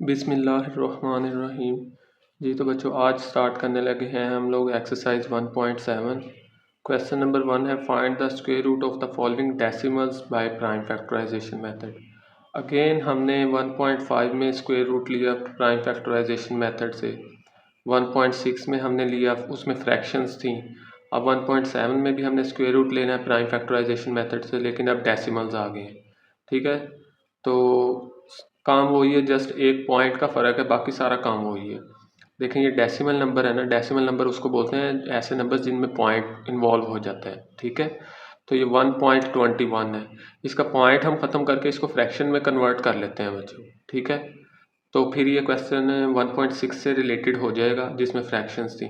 बिस्मिल्लाहिर्रहमानिर्रहीम। जी तो बच्चों, आज स्टार्ट करने लगे हैं हम लोग एक्सरसाइज 1.7। क्वेश्चन नंबर 1 है, find the square root of the following decimals by prime factorisation method. Again हमने 1.5 में स्क्वायर रूट लिया प्राइम फैक्टराइजेशन मेथड से, 1.6 में हमने लिया, उसमें फ्रैक्शंस थी। अब 1.7 में भी हमने स्क्वायर रूट लेना है प्राइम फैक्टराइजेशन मेथड से, लेकिन अब डेसिमल्स आ गए हैं। ठीक है, तो काम वही है, जस्ट एक पॉइंट का फ़र्क है, बाकी सारा काम वही है। देखें, ये डेसिमल नंबर है ना, डेसिमल नंबर उसको बोलते हैं ऐसे नंबर जिनमें पॉइंट इन्वॉल्व हो जाता है। ठीक है, तो ये 1.21 है, इसका पॉइंट हम ख़त्म करके इसको फ्रैक्शन में कन्वर्ट कर लेते हैं बच्चों। ठीक है, तो फिर ये क्वेश्चन 1.6 से रिलेटेड हो जाएगा जिसमें फ्रैक्शंस थी।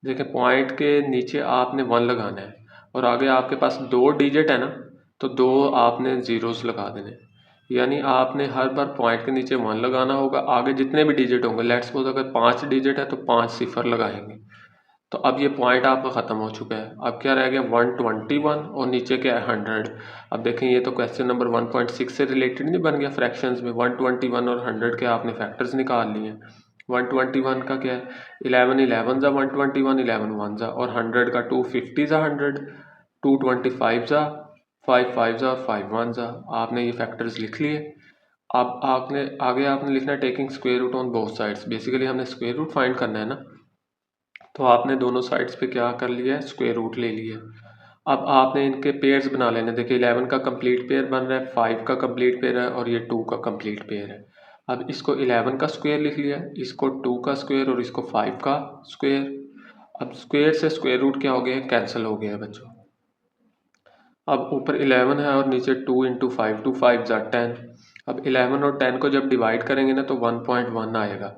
देखिए, पॉइंट के नीचे आपने 1 लगाना है और आगे आपके पास 2 डिजिट है ना, तो 2 आपने ज़ीरोस लगा देने। यानी आपने हर बार पॉइंट के नीचे 1 लगाना होगा, आगे जितने भी डिजिट होंगे, लेट्स सपोज अगर 5 डिजिट है तो 5 सिफर लगाएंगे। तो अब ये पॉइंट आपका ख़त्म हो चुका है। अब क्या रह गया, 121 और नीचे क्या है, 100। अब देखें, ये तो क्वेश्चन नंबर 1.6 से रिलेटेड नहीं बन गया। फ्रैक्शंस में 121 और 100 के आपने फैक्टर्स निकाल लिए हैं। 121 का क्या है, 11 11 ज़ा 121, 11 1 ज़ा, और 100 का 250 ज़ा 100, 225 ज़ा 5 5 ज़ा 5 1 ज़ा। आपने ये फैक्टर्स लिख लिए। अब आपने आगे आपने लिखना है taking square root on both sides. Basically हमने स्क्वायर रूट फाइंड करना है ना, तो आपने दोनों साइड्स पे क्या कर लिया है, स्क्वायर रूट ले लिया। अब आपने इनके पेयर्स बना लेने। देखिए, 11 का कंप्लीट पेयर बन रहा है, 5 का कंप्लीट पेयर है और ये 2 का कंप्लीट पेयर है। अब इसको 11 का स्क्वायर लिख लिया, इसको 2 का स्क्वायर और इसको 5 का स्क्वायर। अब स्क्वायर से स्क्वायर रूट क्या हो गया है, कैंसिल हो गया है बच्चों। अब ऊपर 11 है और नीचे 2 इंटू 5, 2 5 ज़ा 10। अब 11 और 10 को जब डिवाइड करेंगे ना तो 1.1 आएगा।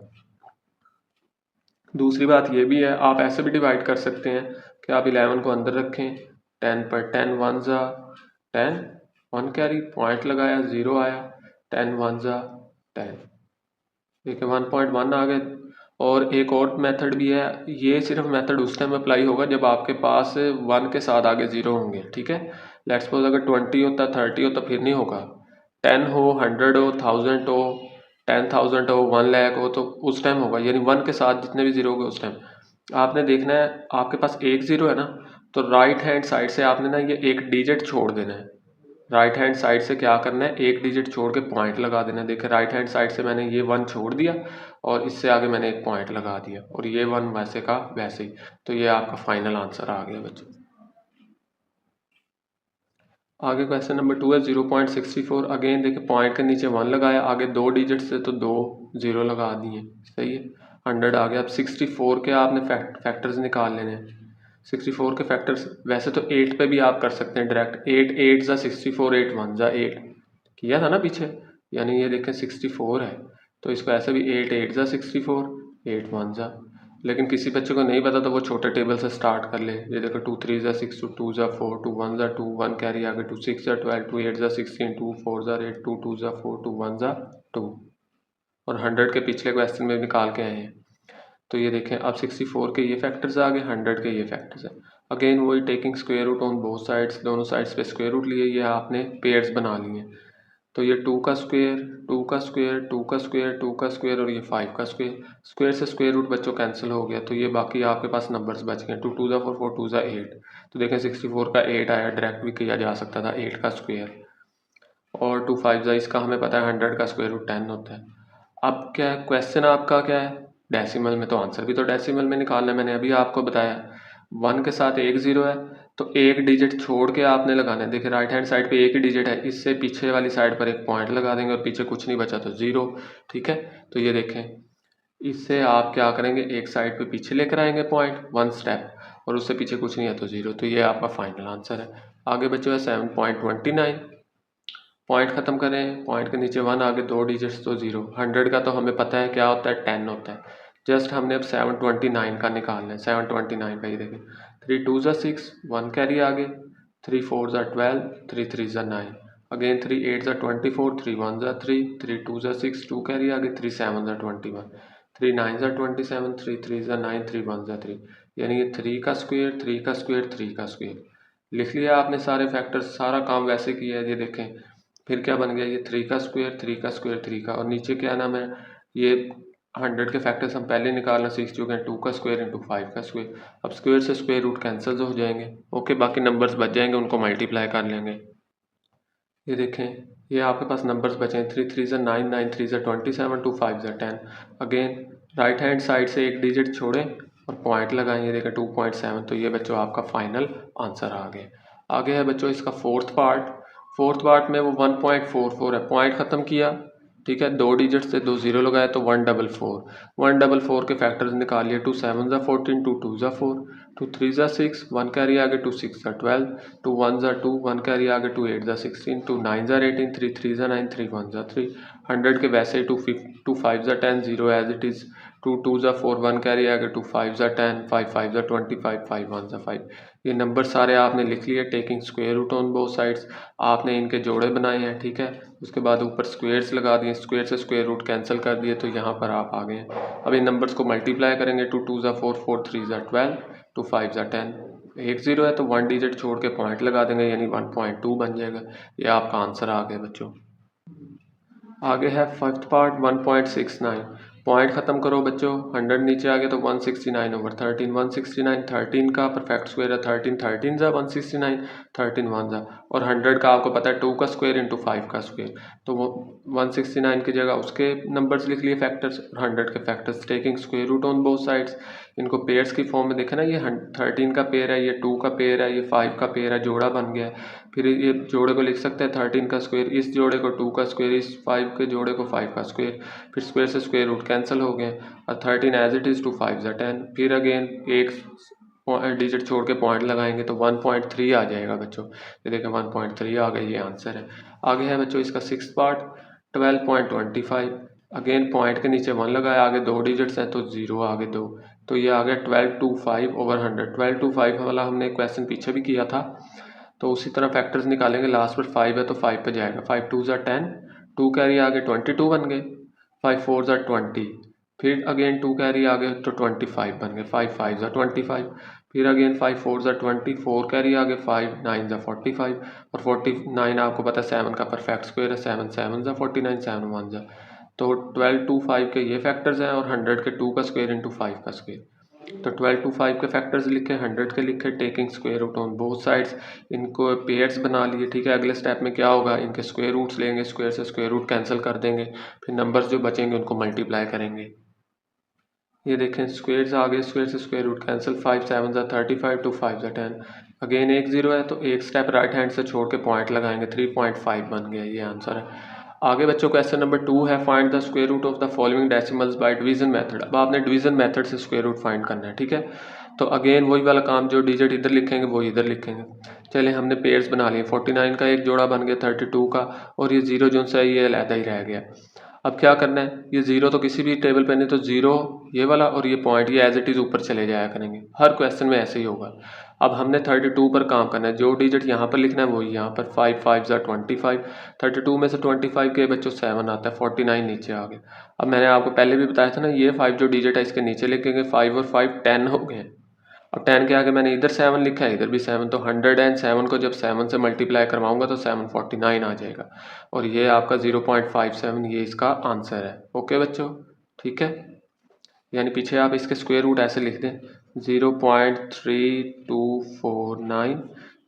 दूसरी बात ये भी है, आप ऐसे भी डिवाइड कर सकते हैं कि आप 11 को अंदर रखें, 10 पर 10 1 ज़ा 10, 1 कैरी, पॉइंट लगाया, 0 आया, 10 1 ज़ा 10। देखिए 1.1 आ गए। और एक और मेथड भी है, ये सिर्फ मेथड उस टाइम अप्लाई होगा जब आपके पास 1 के साथ आगे 0 होंगे। ठीक है, लेट्स सपोज अगर 20 होता, 30 होता, फिर नहीं होगा। 10 हो, 100 हो, 1000 हो, 10,000 हो, 1 लाख हो, तो उस टाइम होगा। यानी 1 के साथ जितने भी 0 होंगे उस टाइम आपने देखना है। आपके पास एक 0 है ना, तो राइट हैंड साइड से आपने ना ये एक डिजिट छोड़ देना है। राइट हैंड साइड से क्या करना है, एक डिजिट छोड़ के पॉइंट लगा देना है। देखिए, राइट हैंड साइड से मैंने ये 1 छोड़ दिया और इससे आगे मैंने एक पॉइंट लगा दिया, और ये 1 वैसे का वैसे ही। तो ये आपका फाइनल आंसर आ गया बच्चों। आगे क्वेश्चन नंबर 2 है 0.64। अगेन देखिए, पॉइंट के नीचे 1 लगाया, आगे 2 डिजिट से तो 2 0 लगा दिए, सही है। 100 आ गया। अब 64 के आपने फैक्टर्स निकाल लेने हैं। 64 के फैक्टर्स वैसे तो 8 पे भी आप कर सकते हैं डायरेक्ट। 8 8 ज़ा 64, 8 1 ज़ा 8 किया था ना पीछे। यानी ये देखें 64 है, तो इसको ऐसे भी 8 8 ज़ा 64, 8 1 ज़ा। लेकिन किसी बच्चे को नहीं पता तो वो छोटे टेबल से स्टार्ट कर ले। ये देखो 2 3 ज़ा 6, 2 ज़ा 4, 2 1 ज़ा 2, 1 कैरी आगे, 2 6 ज़ा 12, 2 8 ज़ा 16, 2 4 ज़ा 8, 2 2 ज़ा 4, 2 1 ज़ा 2। और 100 के पिछले क्वेश्चन में निकाल के आए हैं। तो ये देखें, अब 64 के ये फैक्टर्स आ गए, 100 के ये फैक्टर्स हैं। अगेन वही taking square root on both sides, दोनों साइड्स पे स्क्वायर रूट लिए, ये आपने पेयर्स बना लिए। तो ये 2 का स्क्वायर, 2 का स्क्वायर, 2 का स्क्वायर, 2 का स्क्वायर और ये 5 का स्क्वायर। स्क्वायर से स्क्वायर रूट बच्चों कैंसिल हो गया, तो ये बाकी आपके पास नंबर्स बच गए। 2 2 ज़ा 4, 4 2 ज़ा 8। तो देखें 64 का 8 आया, डायरेक्ट भी किया जा सकता था 8 का स्क्वायर। और 2 5 ज़ा, इसका हमें पता है 100 का स्क्वायर रूट 10 होता है। अब क्या है क्वेश्चन आपका, क्या है डेसिमल में, तो आंसर भी तो डेसिमल में निकालना है। मैंने अभी आपको बताया 1 के साथ एक 0 है, तो एक डिजिट छोड़ के आपने लगाना है। देखिए, राइट हैंड साइड पे एक ही डिजिट है, इससे पीछे वाली साइड पर एक पॉइंट लगा देंगे और पीछे कुछ नहीं बचा तो 0। ठीक है, तो ये देखें, इससे आप क्या करेंगे, एक साइड पे पीछे लेकर आएंगे पॉइंट 1 स्टेप, और उससे पीछे कुछ नहीं है तो 0। तो ये आपका फाइनल आंसर है। आगे बच्चों है 7.29। पॉइंट ख़त्म करें, पॉइंट के नीचे 1, आगे 2 डिजिट्स तो 0। 100 का तो हमें पता है क्या होता है, 10 होता है। जस्ट हमने अब 729 का निकालना है। 729 का ही देखें, 3 2 ज़ा 6, 1 कैरी आगे, 3 4 ज़ा 12, 3 3 ज़ा 9। अगेन 3 8 ज़ा 24, 3 1 ज़ा 3, 3 2 ज़ा 6, 2 कैरी आगे, 3 7 ज़ा 21, 3 9 ज़ा 27, 3 3 ज़ा 9, 3 1 ज़ा 3। यानी ये 3 का स्क्वायर, 3 का स्क्वायर, 3 का स्क्वायर लिख लिया आपने। सारे फैक्टर्स, सारा काम वैसे किया है। ये देखें, फिर क्या बन गया, ये 3 का स्क्वायर, 3 का स्क्वायर, 3 का, और नीचे क्या नाम है, ये 100 के फैक्टर्स हम पहले निकालना सीख चुके हैं, 2 का स्क्वायर इंटू 5 का स्क्वायर। अब स्क्वायर से स्क्वायर रूट कैंसिल हो जाएंगे। ओके, बाकी नंबर्स बच जाएंगे, उनको मल्टीप्लाई कर लेंगे। ये देखें, ये आपके पास नंबर्स बचे हैं, 3 3 9 9 3 27 2 5 10। अगेन राइट हैंड साइड से एक डिजिट छोड़ें और पॉइंट लगाएं। ये देखें 2.7। तो ये बच्चों आपका फाइनल आंसर आ गया। आगे है बच्चों इसका फोर्थ पार्ट में वो 1.44 है, पॉइंट ख़त्म किया, ठीक है, 2 डिजिट से 2 जीरो लगाए तो 144 के फैक्टर्स निकालिए। 2 7 ज़ा 14, 2 2 ज़ा 4, 2 3 ज़ा 6, 1 कैरी आगे, 2 6 ज़ा 12, 2 1 ज़ा 2, 1 कैरी आगे, 2 8 ज़ा 16, 2 9 ज़ा 18, 3 3 ज़ा 9, 3 1 ज़ा 3। 100 के वैसे ही 2 5 ज़ा 10, 0 एज इट इज़, 2 2 ज़ा 4, 1 कैरी आगे, 2 5 ज़ा 10, 5 5 ज़ा 25, 5 1 ज़ा 5। ये नंबर सारे आपने लिख लिए, taking square root on both sides. आपने इनके जोड़े बनाए हैं, ठीक है। उसके बाद ऊपर स्क्वेयर्स लगा दिए, स्क्वेयर से स्क्वायर रूट कैंसिल कर दिए, तो यहाँ पर आप आ गए हैं। अब इन नंबर्स को मल्टीप्लाई करेंगे, 2 2 ज़ा 4, 4 3 ज़ा 12, 2 5 ज़ा 10। एक जीरो है तो 1 डिजिट छोड़ के पॉइंट लगा देंगे, यानी 1.2 बन जाएगा। ये आपका आंसर आ गया बच्चों। आगे है फिफ्थ पार्ट 1.69। पॉइंट ख़त्म करो बच्चों, 100 नीचे आ गया तो 169/13। 169 13 का परफेक्ट स्क्वायर है, 13 13 ज़ा 169, 13 1 ज़ा, और 100 का आपको पता है 2 का स्क्वायर इंटू 5 का स्क्वायर। तो वो 169 की जगह उसके नंबर्स लिख लिए फैक्टर्स, और 100 के factors, taking square root on both sides. इनको पेयर्स की फॉर्म में देखें ना, ये 13 का पेयर है, ये 2 का पेयर है, ये 5 का पेयर है, जोड़ा बन गया है। फिर ये जोड़े को लिख सकते हैं 13 का स्क्वायर, इस जोड़े को 2 का स्क्वायर, इस 5 के जोड़े को 5 का स्क्वायर। फिर स्क्वायर से स्क्वायर रूट कैंसिल हो गए, और 13 एज इट इज़, 2 5 ज़ा 10। फिर अगेन एक डिजिट छोड़ के पॉइंट लगाएंगे तो 1.3 आ जाएगा बच्चों। ये देखें 1.3 आ गया, ये आंसर है। आगे है बच्चों इसका सिक्स पार्ट 12.25। अगेन पॉइंट के नीचे 1 लगाया, आगे 2 डिजिट्स हैं तो 0 आगे 2, तो ये आ गया 12/5/100। 12/5 वाला हमने क्वेश्चन पीछे भी किया था, तो उसी तरह फैक्टर्स निकालेंगे। लास्ट पर 5 है तो 5 पे जाएगा, 5 2 ज़ा 10, 2 कैरी आगे 22 बन गए, 5 4 ज़ा 20, फिर अगेन 2 कैरी आगे तो 25 बन गए, 5 5 ज़ा 25, फिर अगेन 5 4 ज़ा 20, 4 कैरी आगे 5 9 ज़ा 45, और 49 आपको पता है 7 का परफेक्ट स्क्वायर है, 7 7 ज़ा 49, 7 1 ज़ा। तो 12/5 के ये फैक्टर्स हैं, और 100 के 2 का स्क्वायर इंटू 5 का स्क्वायर। तो 12/5 के फैक्टर्स लिखे, 100 के लिखे, taking square root on both sides. इनको पेयर्स बना लिए, ठीक है। अगले स्टेप में क्या होगा, इनके स्क्वायर रूट्स लेंगे, स्क्वायर से स्क्वायर रूट कैंसिल कर देंगे, फिर नंबर्स जो बचेंगे उनको मल्टीप्लाई करेंगे। ये देखें स्क्वायर्स आ गए, स्क्वायर से स्क्वायर रूट कैंसिल, 5 7 ज़ा 35, 2 5 ज़ा 10। अगेन एक जीरो है तो एक स्टेप राइट हैंड से छोड़ के पॉइंट लगाएंगे, 3.5 बन गया, ये आंसर है। आगे बच्चों क्वेश्चन नंबर 2 है, find the square root of the following decimals by division method. अब आपने डिवीजन मेथड से स्क्वायर रूट फाइंड करना है, ठीक है। तो अगेन वही वाला काम, जो डिजिट इधर लिखेंगे वो इधर लिखेंगे। चले हमने पेयर्स बना लिए, 49 का एक जोड़ा बन गया, 32 का, और ये जीरो जो सा ये अलहदा ही रह गया। अब क्या करना है, ये जीरो तो किसी भी टेबल पे नहीं, तो जीरो ये वाला और ये पॉइंट ये एज इट इज़ ऊपर चले जाया करेंगे, हर क्वेश्चन में ऐसे ही होगा। अब हमने 32 पर काम करना है, जो डिजिट यहाँ पर लिखना है वही यहाँ पर, 5 5 ज़ा 25, 32 में से 25 के बच्चों 7 आता है, 49 नीचे आ गए। अब मैंने आपको पहले भी बताया था ना, ये 5 जो डिजिट है इसके नीचे लिखेंगे, 5 और 5 10 हो गए। अब 10 के आगे मैंने इधर 7 लिखा है, इधर भी 7, तो 107 को जब 7 से मल्टीप्लाई करवाऊंगा तो 749 आ जाएगा, और ये आपका 0.57 ये इसका आंसर है। ओके बच्चों, ठीक है। यानी पीछे आप इसके स्क्वायर रूट ऐसे लिख दें, 0.3249,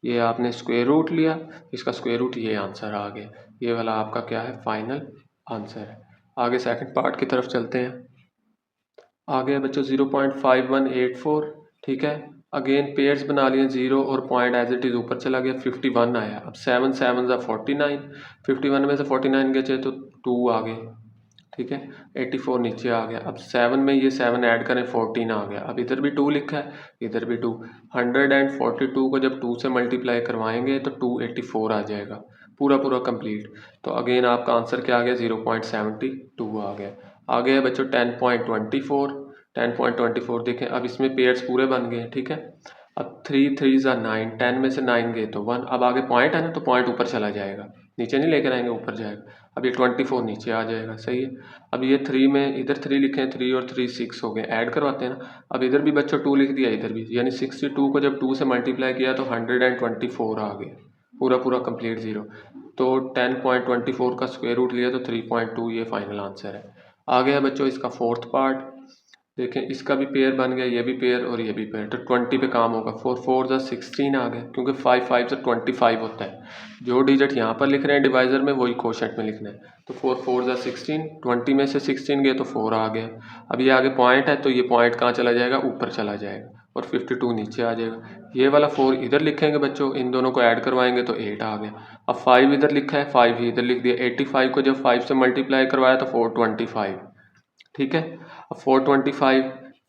ये आपने स्क्वायर रूट लिया, इसका स्क्वायर रूट, ये आंसर आ गया। ये वाला आपका क्या है, फाइनल आंसर है। आगे सेकंड पार्ट की तरफ चलते हैं। आगे बच्चों 0.5184, ठीक है। अगेन पेयर्स बना लिए, 0 और पॉइंट एज इट इज़ ऊपर चला गया, 51 आया। अब 7 7 ज़ा 49, 51 में से 49 गए तो 2 आ गए, ठीक है। 84 नीचे आ गया। अब 7 में ये 7 ऐड करें, 14 आ गया। अब इधर भी 2 लिखा है, इधर भी 2। 142 को जब 2 से मल्टीप्लाई करवाएंगे तो 284 आ जाएगा, पूरा पूरा कंप्लीट। तो अगेन आपका आंसर क्या आ गया, 0.72 आ गया। आगे है बच्चों 10.24। 10.24 देखें, अब इसमें पेयर्स पूरे बन गए हैं, ठीक है। अब 3 3 ज़ा 9, 10 में से 9 गए तो 1। अब आगे पॉइंट है ना, तो पॉइंट ऊपर चला जाएगा, नीचे नहीं लेकर आएंगे, ऊपर जाएगा। अब ये 24 नीचे आ जाएगा, सही है। अब ये 3 में इधर 3 लिखे हैं, 3 और 3 6 हो गए, ऐड करवाते हैं ना। अब इधर भी बच्चों 2 लिख दिया, इधर भी, यानी 62 को जब 2 से मल्टीप्लाई किया तो 124 आ गया, पूरा पूरा कंप्लीट 0। तो 10.24 का स्क्वायर रूट लिया तो 3.2, ये फाइनल आंसर है। आगे है बच्चों इसका फोर्थ पार्ट। देखें इसका भी पेयर बन गया, ये भी पेयर और ये भी पेयर, तो 20 पे काम होगा। 4 4 जा 16 आ गया, क्योंकि 5 5 से 25 होता है। जो डिजिट यहाँ पर लिख रहे हैं डिवाइजर में वही कोशेंट में लिखना है। तो 4 4 जा 16, 20 में से 16 गए तो 4 आ गया। अब ये आगे पॉइंट है तो ये पॉइंट कहाँ चला जाएगा, ऊपर चला जाएगा और 52 नीचे आ जाएगा। ये वाला 4 इधर लिखेंगे बच्चों, इन दोनों को ऐड करवाएंगे तो 8 आ गया। अब 5 इधर लिखा है, 5 ही इधर लिख दिया। 85 को जब 5 से मल्टीप्लाई करवाया तो 425, ठीक है। अब 425,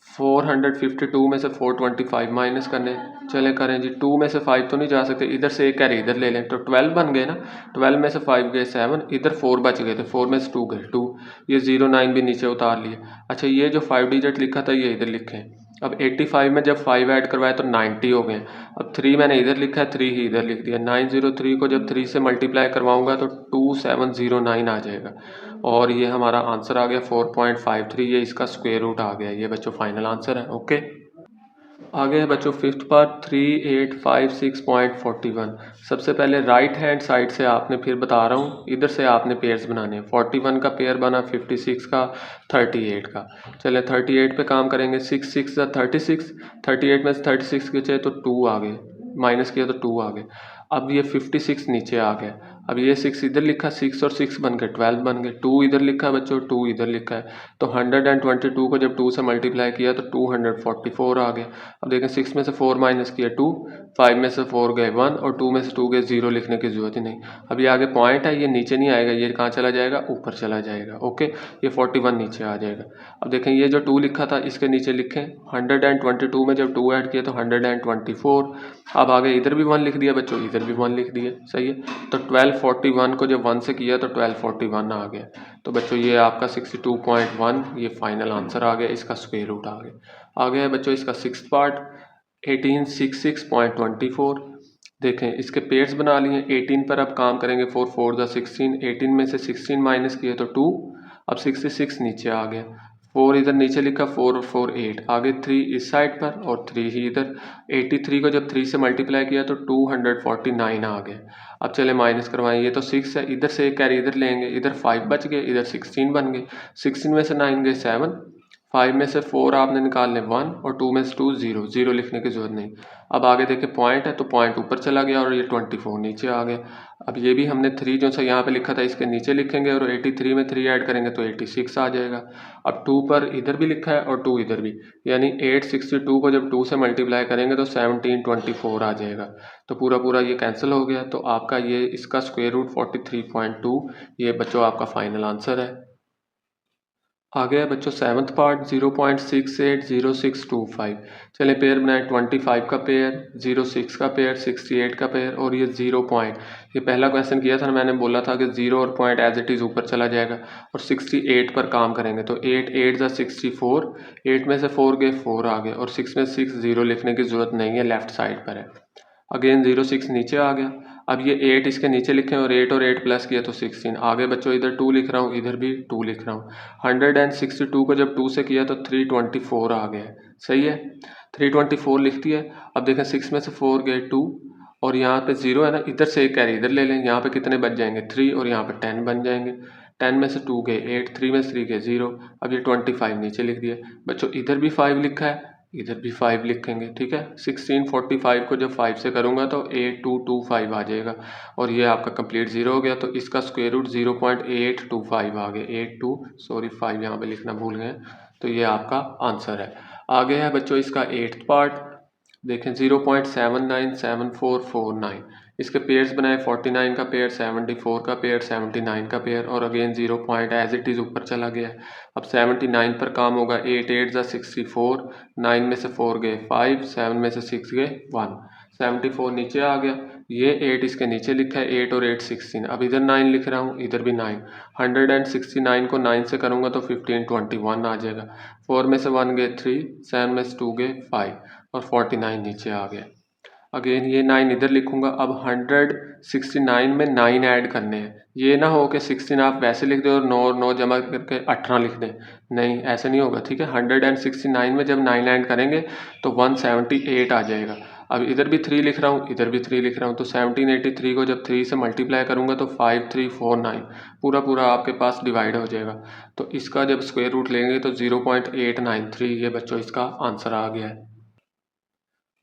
452 में से 425 माइनस करने चले करें जी। 2 में से 5 तो नहीं जा सकते, इधर से एक कैरी इधर ले लें तो 12 बन गए ना। 12 में से 5 गए 7, इधर 4 बच गए थे, 4 में से 2 गए 2। ये 09 भी नीचे उतार लिए। अच्छा ये जो 5 डिजिट लिखा था ये इधर लिखें। अब 85 में जब 5 ऐड करवाए तो 90 हो गए। अब 3 मैंने इधर लिखा है, 3 ही इधर लिख दिया। 903 को जब 3 से मल्टीप्लाई करवाऊंगा तो 2709 आ जाएगा और ये हमारा आंसर आ गया 4.53। ये इसका स्क्वायर रूट आ गया। ये बच्चों फाइनल आंसर है। ओके, आगे है बच्चों फिफ्थ पार्ट 3856.41। सबसे पहले राइट हैंड साइड से आपने, फिर बता रहा हूँ, इधर से आपने पेयर्स बनाने हैं। 41 का पेयर बना, 56 का, 38 का। चले 38 पे काम करेंगे। 6 6 जा 36, 38 में से 36 खींचे तो 2 आ गए, माइनस किया तो 2 आ गए। अब ये 56 नीचे आ गया। अब ये 6 इधर लिखा, 6 और 6 बन गए 12 बन गए। 2 इधर लिखा है बच्चों, 2 इधर लिखा है, तो 122 को जब 2 से मल्टीप्लाई किया तो 244 आ गया। अब देखें 6 में से 4 माइनस किया 2, 5 में से 4 गए 1 और 2 में से 2 गए 0, लिखने की जरूरत ही नहीं। अब ये आगे पॉइंट है, ये नीचे नहीं आएगा, ये कहाँ चला जाएगा, ऊपर चला जाएगा। ओके, ये 41 नीचे आ जाएगा। अब देखें ये जो 2 लिखा था इसके नीचे लिखें 122 में जब 2 ऐड किया तो 124। अब आगे इधर भी 1 लिख दिया बच्चों, इधर भी 1 लिख दिया, सही है। तो 1241 को जब 1 से किया तो 1241 आ गया। तो बच्चों ये आपका 62.1 ये फाइनल आंसर आ गया, इसका स्क्वायर रूट आ गया। आगे है बच्चों इसका सिक्स्थ पार्ट 1866.24। देखें इसके पेयर्स बना लिए। 18 पर अब काम करेंगे। 4 4 जा 16, 18 में से 16 माइनस किए तो 2। अब 66 नीचे आ गया। 4 इधर नीचे लिखा, 4 और 4 8, आगे 3 इस साइड पर और 3 ही इधर। 83 को जब 3 से मल्टीप्लाई किया तो 249 आ गया। अब चले माइनस करवाएं, ये तो 6 है, इधर से एक कैरी इधर लेंगे, इधर 5 बच गए, इधर 16 बन गए। 16 में से 9 गए 7, 5 में से 4 आपने निकालने 1 और 2 में से 2 0, 0 लिखने की जरूरत नहीं। अब आगे देखें पॉइंट है तो पॉइंट ऊपर चला गया और ये 24 नीचे आ गया। अब ये भी हमने 3 जो सा यहाँ पे लिखा था इसके नीचे लिखेंगे और 83 में 3 ऐड करेंगे तो 86 आ जाएगा। अब 2 पर इधर भी लिखा है और 2 इधर भी, यानी 862 को जब 2 से मल्टीप्लाई करेंगे तो 1724 आ जाएगा। तो पूरा पूरा ये कैंसिल हो गया। तो आपका ये इसका स्क्वायर रूट 43.2 ये बच्चों आपका फाइनल आंसर है। आगे है बच्चों सेवन्थ पार्ट 0.680625। चले पेयर बनाए 25 का पेयर, 06 का पेयर, 68 का पेयर और ये 0 पॉइंट। ये पहला क्वेश्चन किया था ना, मैंने बोला था कि 0 और पॉइंट एज इट इज़ ऊपर चला जाएगा और 68 पर काम करेंगे। तो 8 8 जा 64, 8 में से 4 गए 4 आ गए और 6 में 6 0 लिखने की ज़रूरत नहीं है, लेफ्ट साइड पर है। अगेन 06 नीचे आ गया। अब ये 8 इसके नीचे लिखे और 8 प्लस किया तो 16। आगे बच्चों इधर 2 लिख रहा हूँ, इधर भी 2 लिख रहा हूँ। 162 को जब 2 से किया तो 324 आ गया, सही है। 324 लिख दिया। अब देखें 6 में से 4 गए 2 और यहाँ पे 0 है ना, इधर से एक कैरी इधर ले लें, यहाँ पे कितने बच जाएंगे 3 और यहाँ पे 10 बन जाएंगे। 10 में से 2 गए 8, 3 में से 3 गए 0। अब ये 25 नीचे लिख दिया बच्चों, इधर भी 5 लिखा है, इधर भी 5 लिखेंगे, ठीक है। 1645 को जब 5 से करूँगा तो 8225 आ जाएगा और ये आपका कंप्लीट 0 हो गया। तो इसका स्क्वायर रूट 0.825 आ गया। 5 यहाँ पे लिखना भूल गए। तो ये आपका आंसर है। आगे है बच्चों इसका 8th पार्ट, देखें 0.797449। इसके पेयर्स बनाए 49 का पेयर, 74 का पेयर, 79 का पेयर और again 0 point as it is ऊपर चला गया। अब 79 पर काम होगा। 8 8 जा 64, 9 में से 4 गए 5, 7 में से 6 गए 1, 74 नीचे आ गया। ये 8 इसके नीचे लिखा है, 8 और 8 16। अब इधर 9 लिख रहा हूँ, इधर भी 9। 169 को 9 से करूँगा तो 1521 आ जाएगा। 4 में से 1 गए 3, 7 में से 2 गए 5 और 49 नीचे आ गया। अगेन ये 9 इधर लिखूंगा। अब 169 में 9 ऐड करने हैं। ये ना हो कि 16 आप वैसे लिख दो और 9 और 9 जमा करके 18 लिख दें, नहीं ऐसा नहीं होगा, ठीक है। 169 में जब 9 ऐड करेंगे तो 178 आ जाएगा। अब इधर भी 3 लिख रहा हूँ, इधर भी 3 लिख रहा हूँ, तो 1783 को जब 3 से मल्टीप्लाई करूँगा तो 5349 पूरा पूरा आपके पास डिवाइड हो जाएगा। तो इसका जब स्क्वायर रूट लेंगे तो 0.893 ये बच्चों इसका आंसर आ गया है।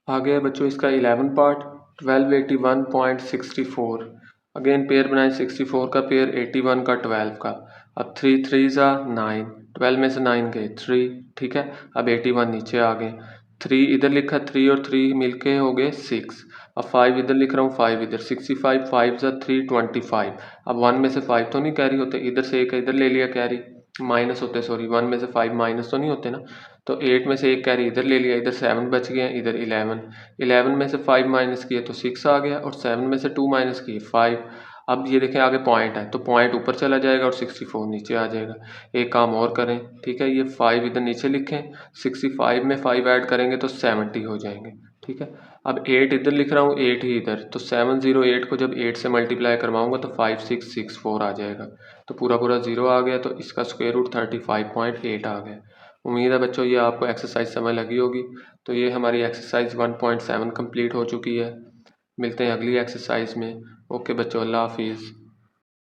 आ गया बच्चों इसका 11 पार्ट 1281.64। अगेन पेयर बनाए 64 का पेयर, 81 का 12 का। अब 3 3 ज़ा 9, 12 में से 9 गए 3, ठीक है। अब 81 नीचे आ गए, 3 इधर लिखा, 3 और 3 मिलके हो गए 6। अब 5 इधर लिख रहा हूँ, 5 इधर, 65 5 ज़ा 325। अब 1 में से 5 तो नहीं कैरी होते, इधर से एक इधर ले लिया कैरी, माइनस होते सॉरी, 1 में से 5 माइनस तो नहीं होते ना, तो 8 में से एक कैरी इधर ले लिया, इधर 7 बच गए, इधर 11 में से 5 माइनस किए तो 6 आ गया, और 7 में से 2 माइनस किए 5। अब ये देखें आगे पॉइंट है, तो पॉइंट ऊपर चला जाएगा और 64 नीचे आ जाएगा। एक काम और करें, ठीक है, ये 5 इधर नीचे लिखें, 65 में 5 ऐड करेंगे तो 70 हो जाएंगे, ठीक है। अब 8 इधर लिख रहा हूँ, 8 ही इधर, तो 708 को जब 8 से मल्टीप्लाई करवाऊंगा तो 5664 आ जाएगा। तो पूरा पूरा 0 आ गया, तो इसका स्क्वायर रूट 35.8 आ गया। उम्मीद है बच्चों ये आपको एक्सरसाइज समझ लगी होगी। तो ये हमारी एक्सरसाइज 1.7 कंप्लीट हो चुकी है। मिलते हैं अगली एक्सरसाइज में। ओके बच्चों, अल्लाह हाफिज़।